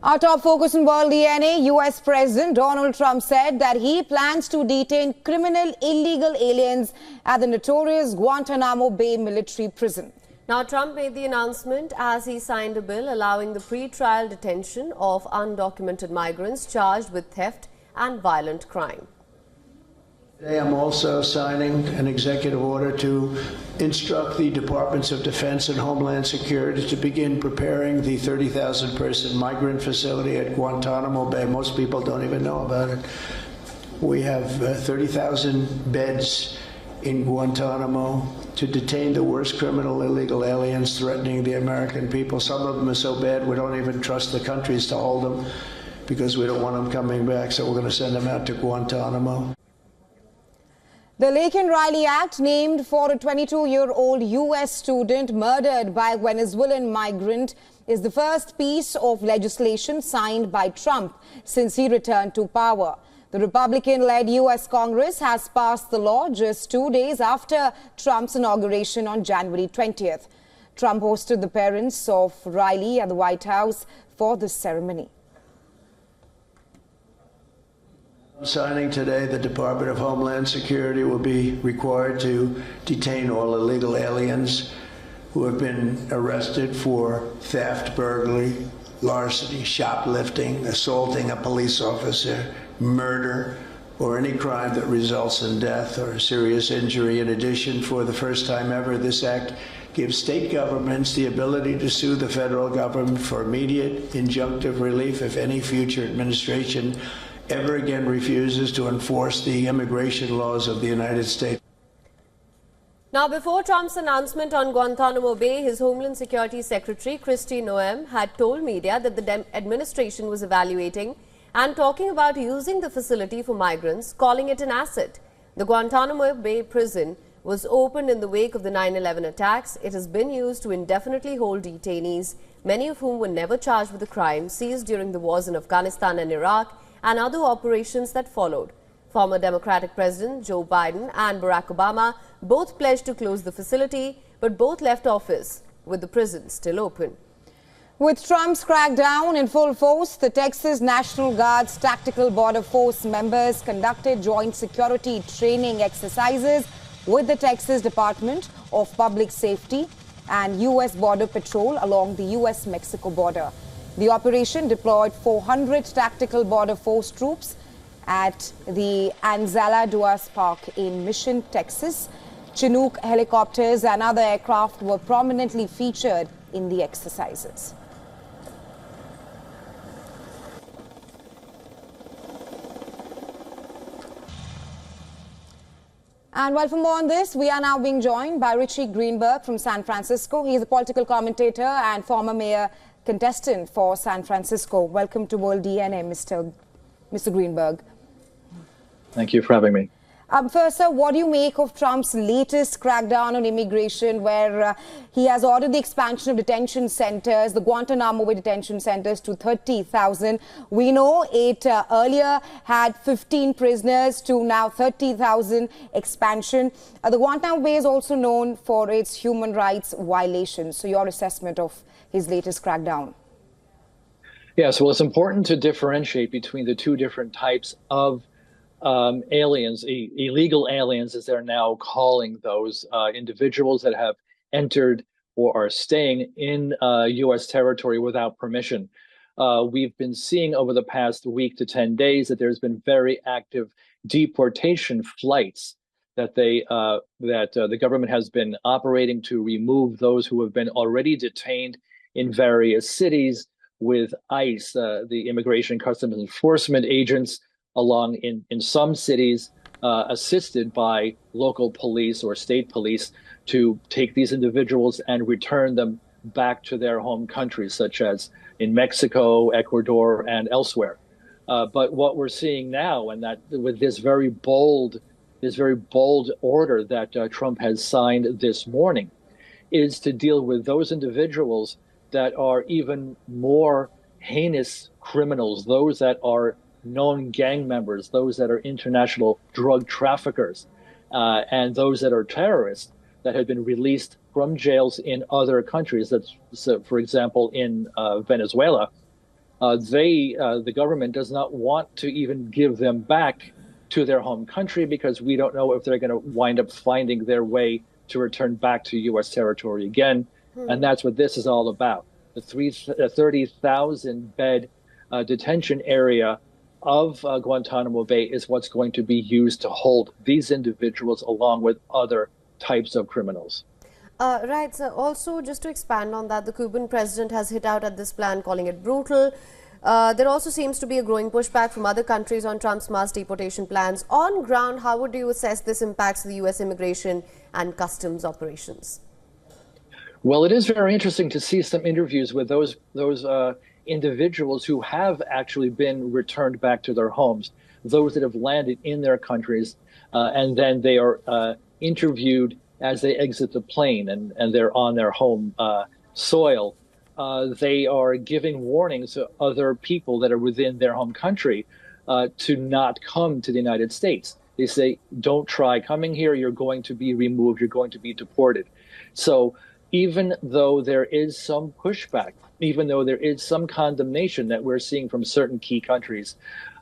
Our top focus in World DNA, US President Donald Trump said that he plans to detain criminal illegal aliens at the notorious Guantanamo Bay military prison. Now, Trump made the announcement as he signed a bill allowing the pre-trial detention of undocumented migrants charged with theft and violent crime. Today, I'm also signing an executive order to instruct the Departments of Defense and Homeland Security to begin preparing the 30,000-person migrant facility at Guantanamo Bay. Most people don't even know about it. We have 30,000 beds in Guantanamo to detain the worst criminal illegal aliens threatening the American people. Some of them are so bad we don't even trust the countries to hold them because we don't want them coming back, so we're going to send them out to Guantanamo. The Laken Riley Act, named for a 22-year-old U.S. student murdered by a Venezuelan migrant, is the first piece of legislation signed by Trump since he returned to power. The Republican-led U.S. Congress has passed the law just 2 days after Trump's inauguration on January 20th. Trump hosted the parents of Riley at the White House for this ceremony. Signing today, the Department of Homeland Security will be required to detain all illegal aliens who have been arrested for theft, burglary, larceny, shoplifting, assaulting a police officer, murder, or any crime that results in death or serious injury. In addition, for the first time ever, this act gives state governments the ability to sue the federal government for immediate injunctive relief if any future administration ever again refuses to enforce the immigration laws of the United States. Now, before Trump's announcement on Guantanamo Bay, his Homeland Security Secretary, Kristi Noem, had told media that the administration was evaluating and talking about using the facility for migrants, calling it an asset. The Guantanamo Bay prison was opened in the wake of the 9/11 attacks. It has been used to indefinitely hold detainees, many of whom were never charged with the crime seized during the wars in Afghanistan and Iraq and other operations that followed. Former Democratic President Joe Biden and Barack Obama both pledged to close the facility, but both left office with the prison still open. With Trump's crackdown in full force, the Texas National Guard's Tactical Border Force members conducted joint security training exercises with the Texas Department of Public Safety and U.S. Border Patrol along the U.S.-Mexico border. The operation deployed 400 Tactical Border Force troops at the Anzala Duas Park in Mission, Texas. Chinook helicopters and other aircraft were prominently featured in the exercises. And well, for more on this, we are now being joined by Richie Greenberg from San Francisco. He is a political commentator and former mayor contestant for San Francisco. Welcome to World DNA, Mr. Greenberg. Thank you for having me. First, sir, what do you make of Trump's latest crackdown on immigration, where he has ordered the expansion of detention centers, the Guantanamo Bay detention centers, to 30,000? We know it earlier had 15 prisoners to now 30,000 expansion. The Guantanamo Bay is also known for its human rights violations. So your assessment of his latest crackdown? Yes, well, it's important to differentiate between the two different types of aliens, illegal aliens, as they're now calling those individuals that have entered or are staying in U.S. territory without permission. We've been seeing over the past week to 10 days that there's been very active deportation flights that the government has been operating to remove those who have been already detained in various cities with ICE, the Immigration Customs Enforcement agents, along in some cities, assisted by local police or state police to take these individuals and return them back to their home countries, such as in Mexico, Ecuador, and elsewhere. But what we're seeing now, and that with this very bold order that Trump has signed this morning, is to deal with those individuals that are even more heinous criminals, those that are known gang members, those that are international drug traffickers, and those that are terrorists that have been released from jails in other countries. That's, so, for example, in Venezuela, the government does not want to even give them back to their home country because we don't know if they're going to wind up finding their way to return back to U.S. territory again. And that's what this is all about. The 30,000 bed detention area of Guantanamo Bay is what's going to be used to hold these individuals along with other types of criminals. Right, so also just to expand on that, the Cuban president has hit out at this plan, calling it brutal. There also seems to be a growing pushback from other countries on Trump's mass deportation plans. On ground, how would you assess this impacts the U.S. immigration and customs operations? Well, it is very interesting to see some interviews with those individuals who have actually been returned back to their homes, those that have landed in their countries, and then they are interviewed as they exit the plane and they're on their home soil. They are giving warnings to other people that are within their home country to not come to the United States. They say, don't try coming here, you're going to be removed, you're going to be deported. So even though there is some pushback, even though there is some condemnation that we're seeing from certain key countries,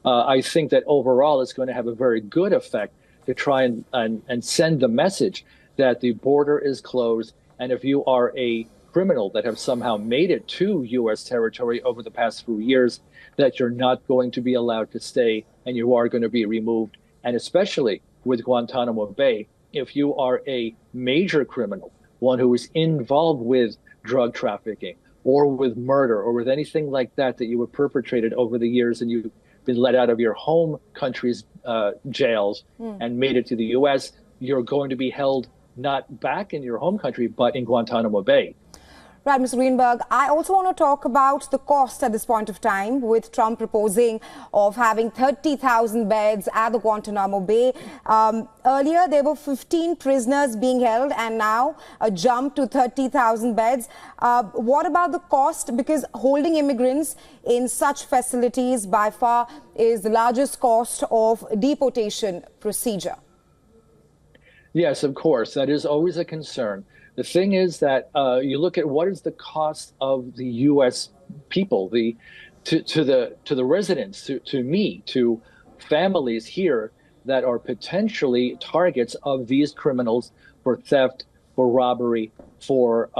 I think that overall it's going to have a very good effect to try and send the message that the border is closed. And if you are a criminal that have somehow made it to U.S. territory over the past few years, that you're not going to be allowed to stay and you are going to be removed. And especially with Guantanamo Bay, if you are a major criminal, one who is involved with drug trafficking or with murder or with anything like that that you have perpetrated over the years and you've been let out of your home country's jails and made it to the U.S., you're going to be held not back in your home country, but in Guantanamo Bay. Right, Mr. Greenberg, I also want to talk about the cost at this point of time, with Trump proposing of having 30,000 beds at the Guantanamo Bay. Earlier, there were 15 prisoners being held, and now a jump to 30,000 beds. What about the cost? Because holding immigrants in such facilities by far is the largest cost of deportation procedure. Yes, of course. That is always a concern. The thing is that you look at what is the cost of the U.S. people, to the residents, to me, to families here that are potentially targets of these criminals for theft, for robbery, for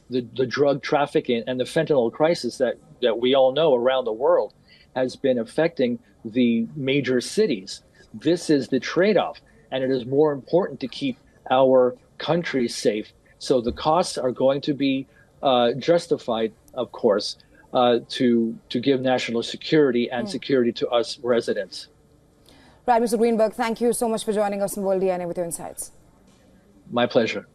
the drug trafficking and the fentanyl crisis that we all know around the world has been affecting the major cities. This is the trade-off, and it is more important to keep our country safe. So the costs are going to be justified, of course, to give national security and security to us residents. Right, Mr. Greenberg, thank you so much for joining us on World DNA with your insights. My pleasure.